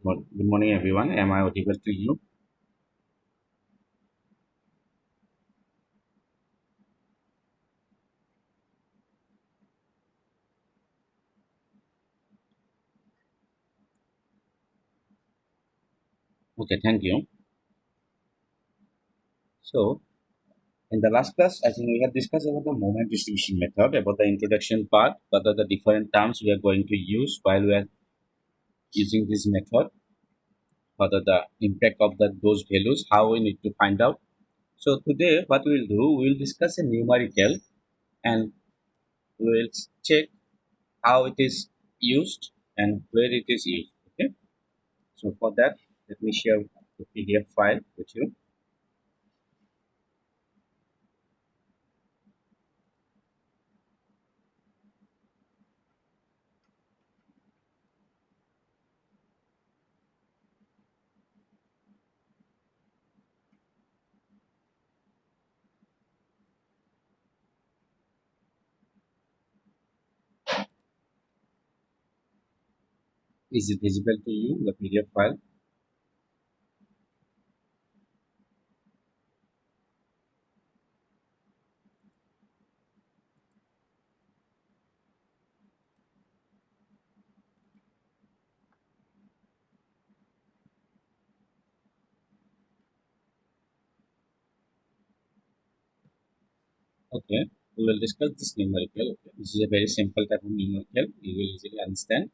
Good morning, everyone. Am I audible to you? Okay, thank you. So, in the last class, I think we have discussed about the moment distribution method, about the introduction part, what are the different terms we are going to use while we are using this method, what are the impact of those values, how we need to find out. So, today, what we will do, we will discuss a numerical and we will check how it is used and where it is used. Okay, so for that, let me share the PDF file with you. Is it visible to you, the PDF file? Okay, we will discuss this numerical. Okay. This is a very simple type of numerical. You will easily understand.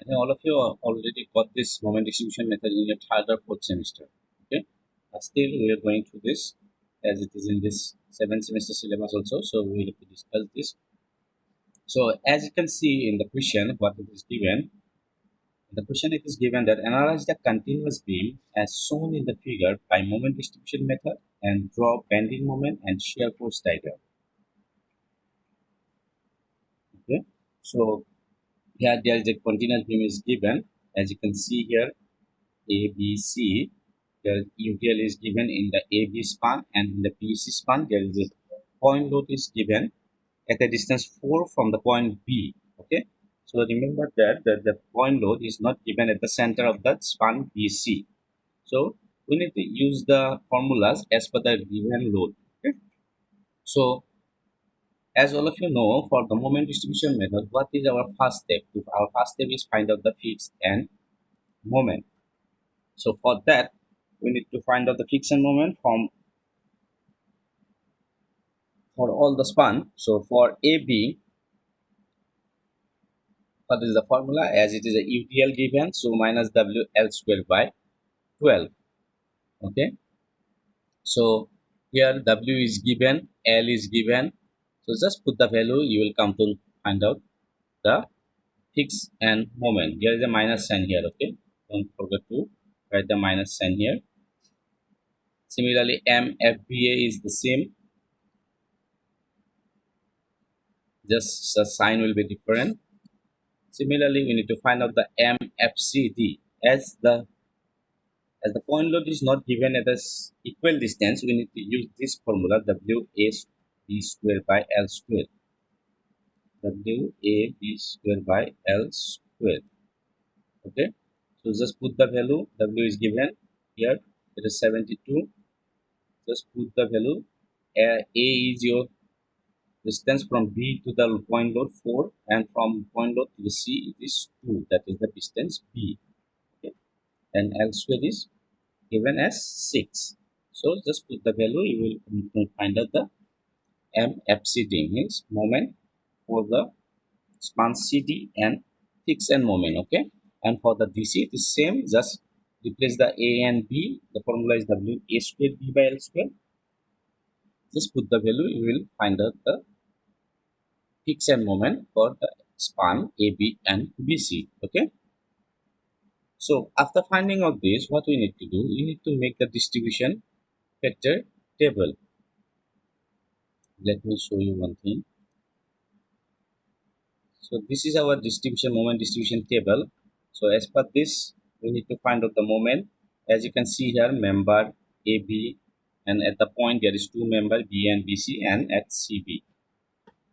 I think all of you already got this moment distribution method in your third or fourth semester. Okay, but still we are going through this as it is in this seventh semester syllabus also. So we have to discuss this. So as you can see in the question, what it is given. The question it is given that analyze the continuous beam as shown in the figure by moment distribution method and draw bending moment and shear force diagram. Okay, so here there is a continuous beam is given. As you can see here, A, B, C. The UTL is given in the AB span, and in the BC span there is a point load is given at a distance 4 from the point B. Okay, so remember that the point load is not given at the center of the span BC. So we need to use the formulas as per the given load. Okay, so as all of you know, for the moment distribution method, what is our first step? Our first step is find out the fixed and moment. So for that, we need to find out the fixed and moment from for all the span. So for AB, what is the formula? As it is a UTL given, so minus WL square by 12. Okay. So here W is given, L is given. So just put the value, you will come to find out the fixed and moment. There is a minus sign here. Okay. Don't forget to write the minus sign here. Similarly, MFBA is the same, just the sign will be different. Similarly, we need to find out the MFCD. As the point load is not given at this equal distance, we need to use this formula WAB square by L square. WAB square by L square. Okay. So just put the value. W is given here. It is 72. Just put the value. A is your distance from B to the point load 4, and from point load to the C it is 2. That is the distance B. Okay. And L square is given as 6. So just put the value, you will find out the MFCD means moment for the span CD and fix and moment. Okay. And for the DC it is same, just replace the A and B. The formula is WA square B by L square. Just put the value, you will find out the fix and moment for the span AB and BC. Okay. So after finding out this, what we need to do, we need to make the distribution factor table. Let me show you one thing. So this is our distribution moment distribution table. So as per this, we need to find out the moment. As you can see here, member AB, and at the point there is two member B and BC, and at CB.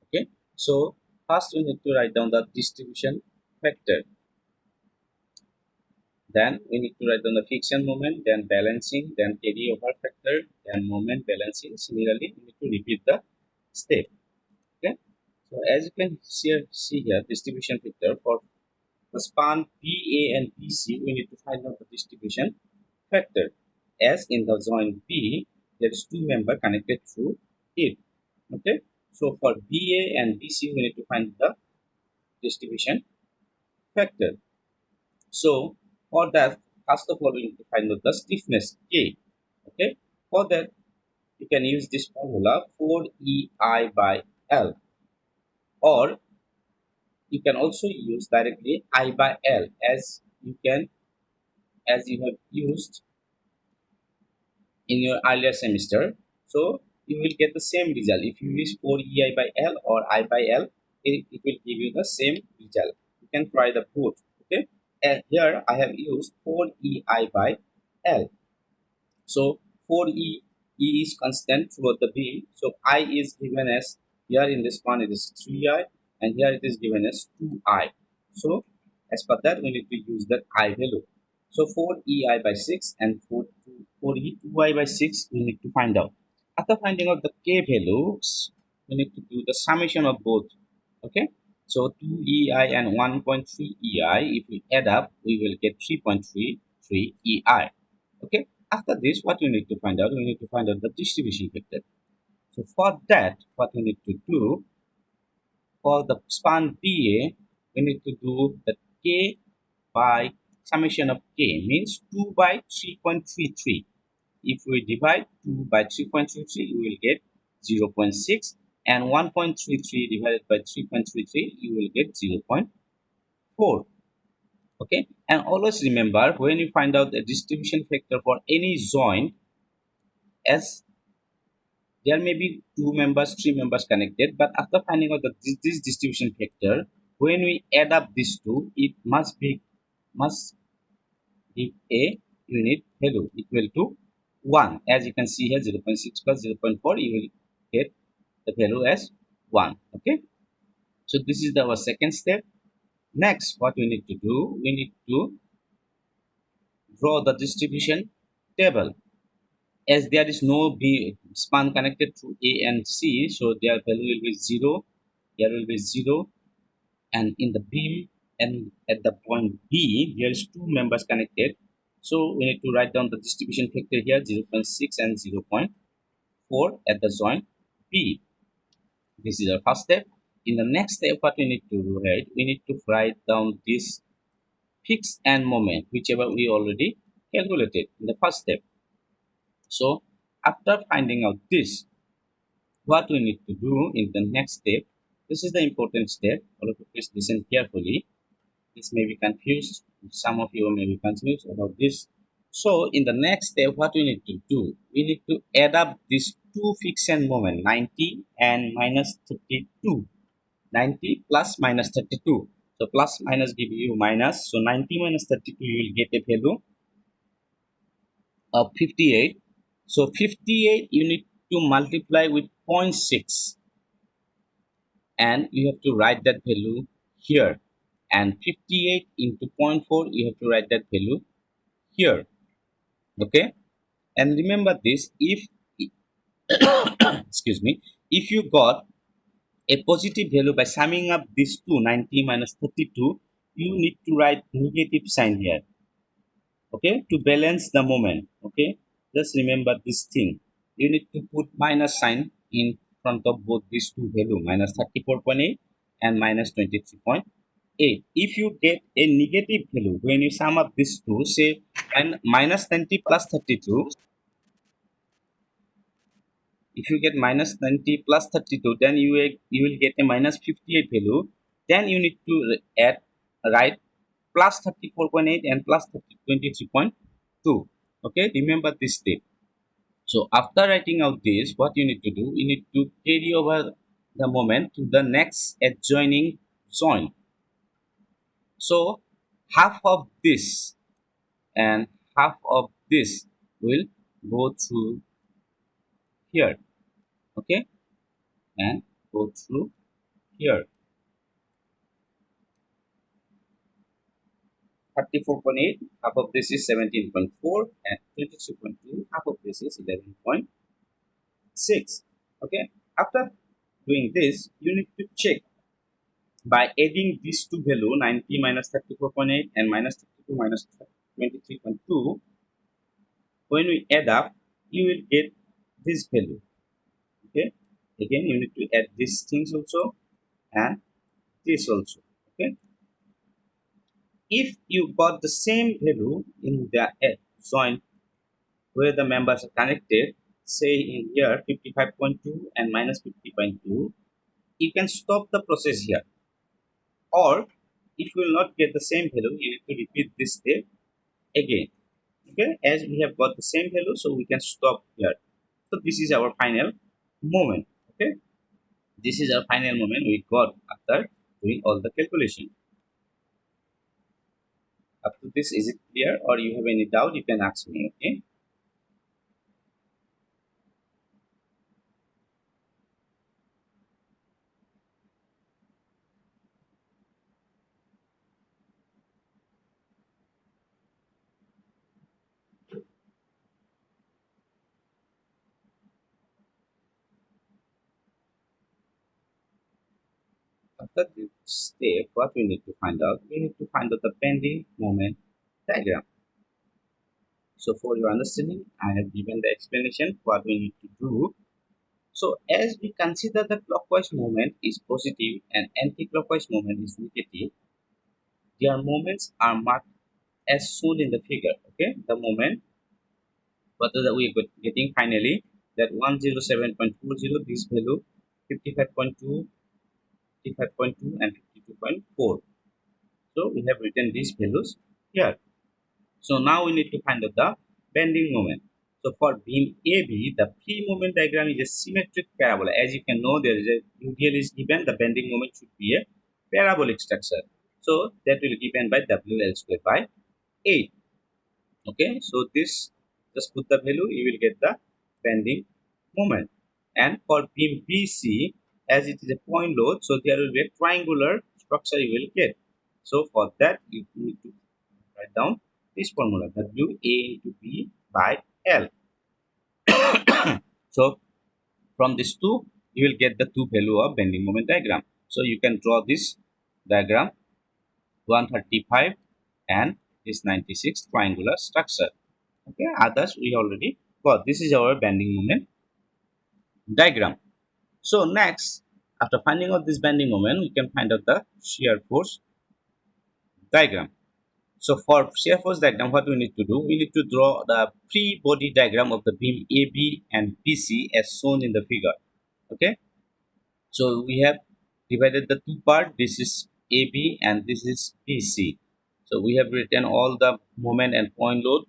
Okay. So first we need to write down the distribution factor. Then we need to write down the friction moment, then balancing, then carryover factor, then moment balancing. Similarly, we need to repeat the step. Okay. So as you can see here, distribution factor for the span BA and BC, we need to find out the distribution factor. As in the joint B, there is two member connected through it. Okay. So for BA and BC, we need to find the distribution factor. So for that, first of all, we need to find out the stiffness K. Okay. For that, you can use this formula 4EI by L, or you can also use directly I by L, as you have used in your earlier semester. So you will get the same result. If you use 4EI by L or I by L, it will give you the same result. You can try the both. Okay. And here I have used 4EI by L. So 4E, E is constant throughout the beam. So I is given as, here in this one it is 3I, and here it is given as 2I. So as per that, we need to use that I value. So 4EI by 6 and 4E 2I by 6 we need to find out. After finding out the K values, we need to do the summation of both. Okay. So 2EI and 1.3EI, if we add up, we will get 3.33EI. Okay. After this, what we need to find out? We need to find out the distribution factor. So for that, what we need to do, for the span BA, we need to do the K by summation of K, means 2 by 3.33. If we divide 2 by 3.33, we will get 0.6, and 1.33 divided by 3.33, you will get 0.4. Okay, and always remember, when you find out the distribution factor for any joint, as there may be two members, three members connected, but after finding out this distribution factor, when we add up these two, it must give a unit value equal to 1. As you can see here, 0.6 plus 0.4, you will get the value as 1. Okay, so this is our second step. Next, what we need to do, we need to draw the distribution table. As there is no B span connected to A and C, so their value will be 0, there will be 0, and in the beam and at the point B, there is two members connected. So we need to write down the distribution factor here, 0.6 and 0.4 at the joint B. This is our first step. In the next step, what we need to do, right, we need to write down this fix and moment, whichever we already calculated in the first step. So after finding out this, what we need to do in the next step, this is the important step. All of you please listen carefully. This may be confused. Some of you may be confused about this. So in the next step, what we need to do, we need to add up these two friction moment, 90 and minus 32. 90 plus minus 32. So plus minus give you minus. So 90 minus 32, you will get a value of 58. So 58 you need to multiply with 0.6, and you have to write that value here, and 58 into 0.4 you have to write that value here. Okay, and remember this, if excuse me, if you got a positive value by summing up these two, 90 minus 32, you need to write negative sign here. Okay, to balance the moment. Okay, just remember this thing, you need to put minus sign in front of both these two value, minus 34.8 and minus 23.8. If you get a negative value when you sum up these two, say and minus 90 plus 32, if you get minus 90 plus 32, then you will get a minus 58 value. Then you need to add, write plus 34.8 and plus 23.2. Okay, remember this step. So after writing out this, what you need to do, you need to carry over the moment to the next adjoining joint. So half of this and half of this will go through here. Okay, and go through here. 34.8, half of this is 17.4, and 23.2, half of this is 11.6. Okay, after doing this, you need to check by adding these two value 90 minus 34.8 and minus 32 minus 23.2. When we add up, you will get this value. Okay, again you need to add these things also and this also. Okay, if you got the same value in the joint where the members are connected, say in here 55.2 and minus 50.2, you can stop the process here. Or if you will not get the same value, you need to repeat this step again. Okay, as we have got the same value, so we can stop here. So this is our final moment. Okay, this is our final moment we got after doing all the calculation. Up to this, is it clear, or you have any doubt, you can ask me. Okay, after this step, what we need to find out, we need to find out the bending moment diagram. So for your understanding, I have given the explanation what we need to do. So as we consider the clockwise movement is positive and anti-clockwise movement is negative, their moments are marked as shown in the figure. Okay, the moment what are we getting finally, that 107.40, this value 55.2, 55.2 and 52.4. So we have written these values here. So now we need to find out the bending moment. So for beam AB, the free moment diagram is a symmetric parabola. As you can know, there is a UDL is given, the bending moment should be a parabolic structure. So that will be given by WL square by 8. Okay, so this, just put the value, you will get the bending moment. And for beam BC, as it is a point load, so there will be a triangular structure you will get. So for that, you need to write down this formula, WA into B by L. So from these two, you will get the two value of bending moment diagram. So you can draw this diagram 135 and this 96 triangular structure. Okay, others we already got. This is our bending moment diagram. So next, after finding out this bending moment, we can find out the shear force diagram. So for shear force diagram, what we need to do, we need to draw the free body diagram of the beam AB and BC as shown in the figure. Okay, so we have divided the two part. This is AB and this is BC. So we have written all the moment and point load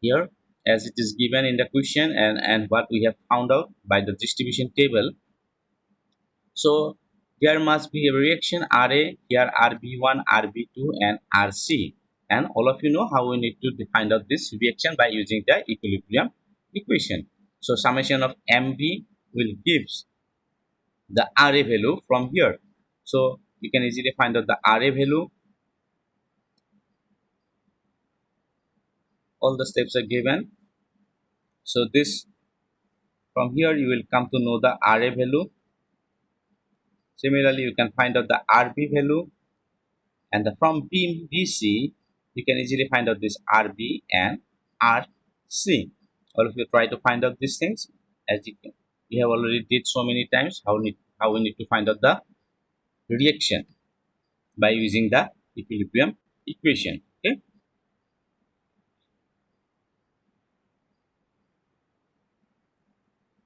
here as it is given in the question, and what we have found out by the distribution table. So there must be a reaction RA here, RB1, RB2 and RC, and all of you know how we need to find out this reaction by using the equilibrium equation. So summation of MB will gives the RA value from here. So you can easily find out the RA value. All the steps are given. So this, from here you will come to know the RA value. Similarly, you can find out the RB value, and from beam BC, you can easily find out this RB and RC. All of you try to find out these things, as we have already did so many times. How we need to find out the reaction by using the equilibrium equation. Okay,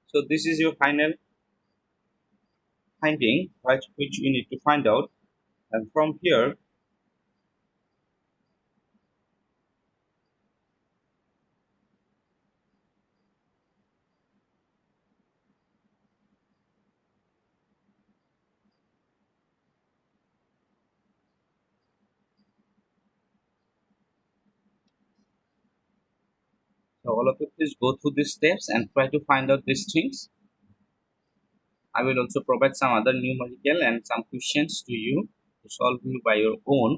so this is your final finding, which you need to find out, and from here. So all of you please go through these steps and try to find out these things. I will also provide some other numerical and some questions to you to solve you by your own.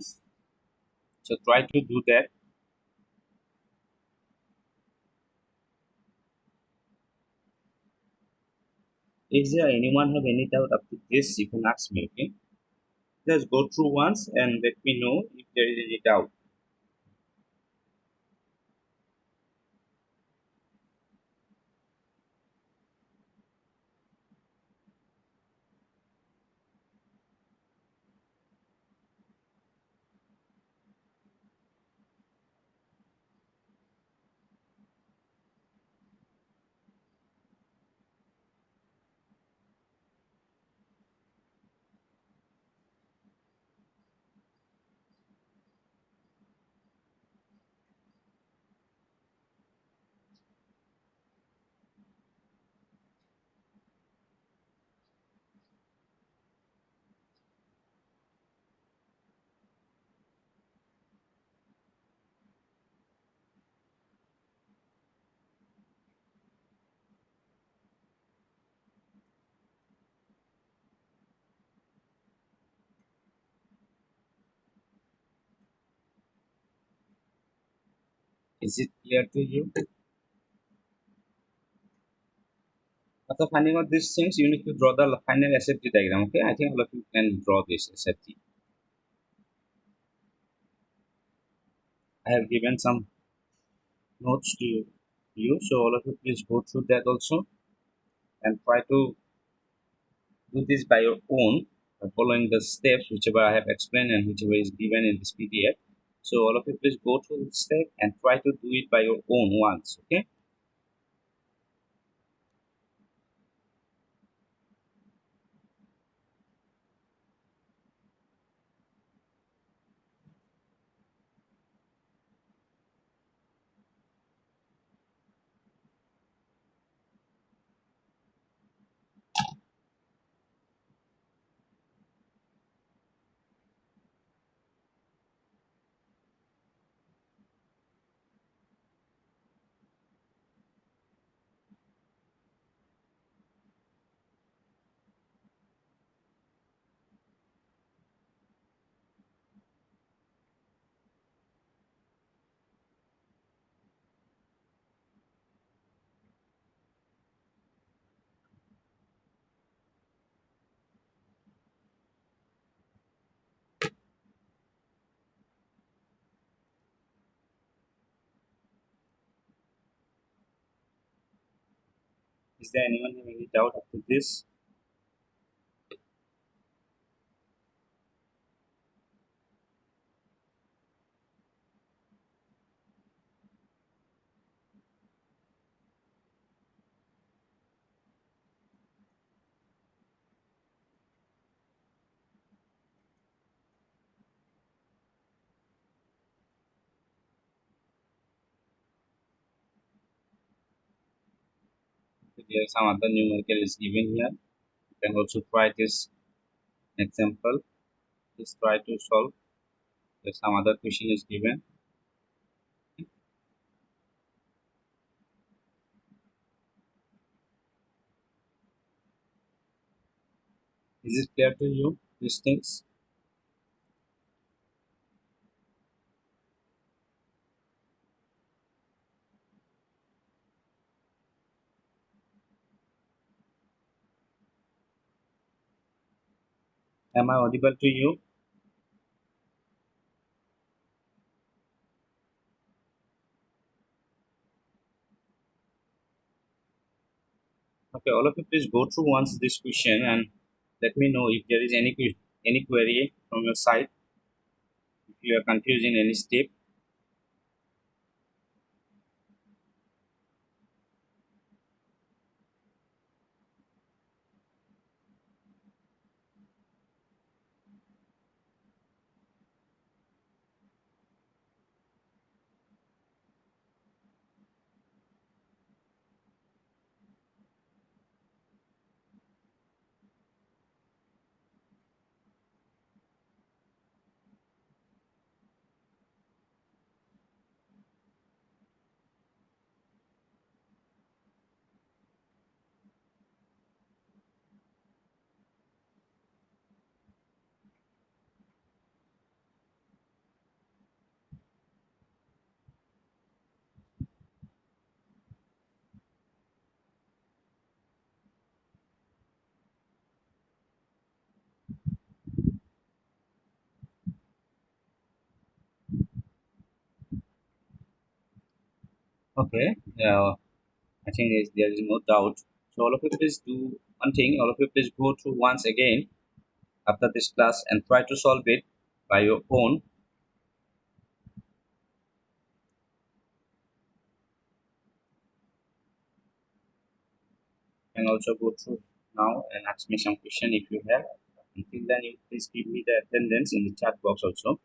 So try to do that. If there anyone have any doubt up to this, you can ask me, okay? Just go through once and let me know if there is any doubt. Is it clear to you? After finding out these things, you need to draw the final SFT diagram. Okay, I think all of you can draw this SFT. I have given some notes to you, so all of you please go through that also and try to do this by your own, following the steps whichever I have explained and whichever is given in this PDF. So all of you please go through the step and try to do it by your own once. Okay. Is there anyone having any doubt up to this? There are some other numerical is given here. You can also try this example. Please try to solve. There's some other question is given. Is it clear to you these things? Am I audible to you? Okay, all of you please go through once this question and let me know if there is any query from your side. If you are confused in any step, Okay, I think there is no doubt. So all of you please do one thing. All of you please go through once again after this class and try to solve it by your own. And also go through now and ask me some question if you have. Until then, you please give me the attendance in the chat box also.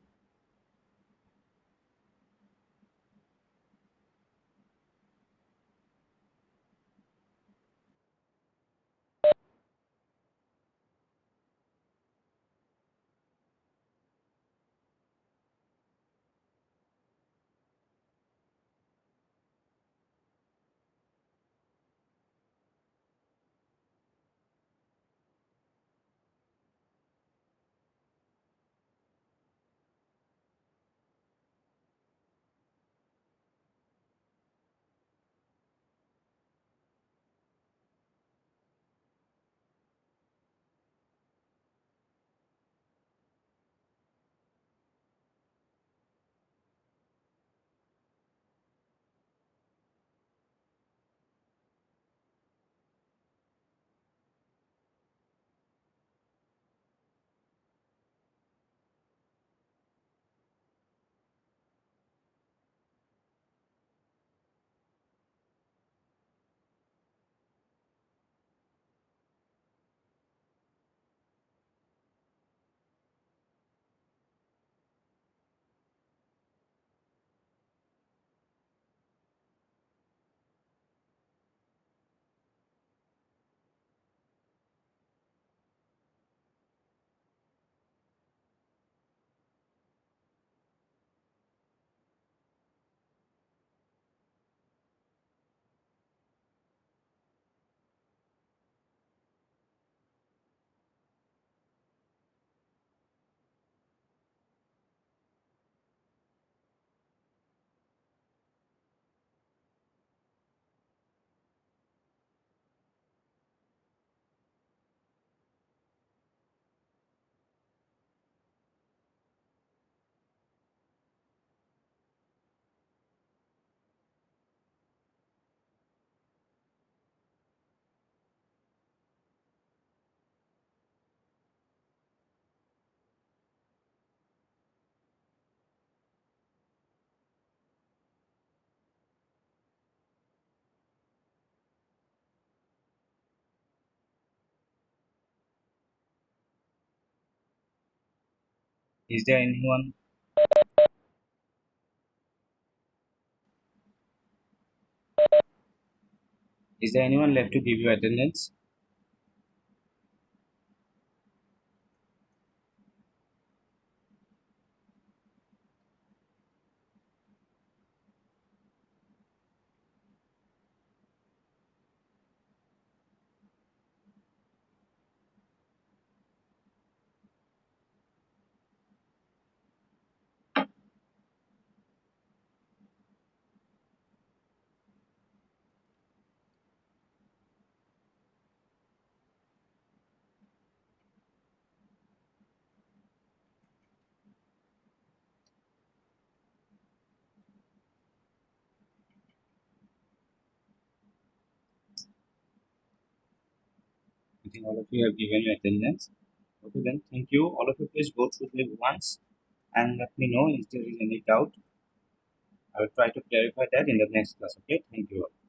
Is there anyone? Is there anyone left to give you attendance? I think all of you have given your attendance. Okay, then thank you. All of you please go through it once and let me know if there is any doubt. I will try to clarify that in the next class. Okay, thank you all.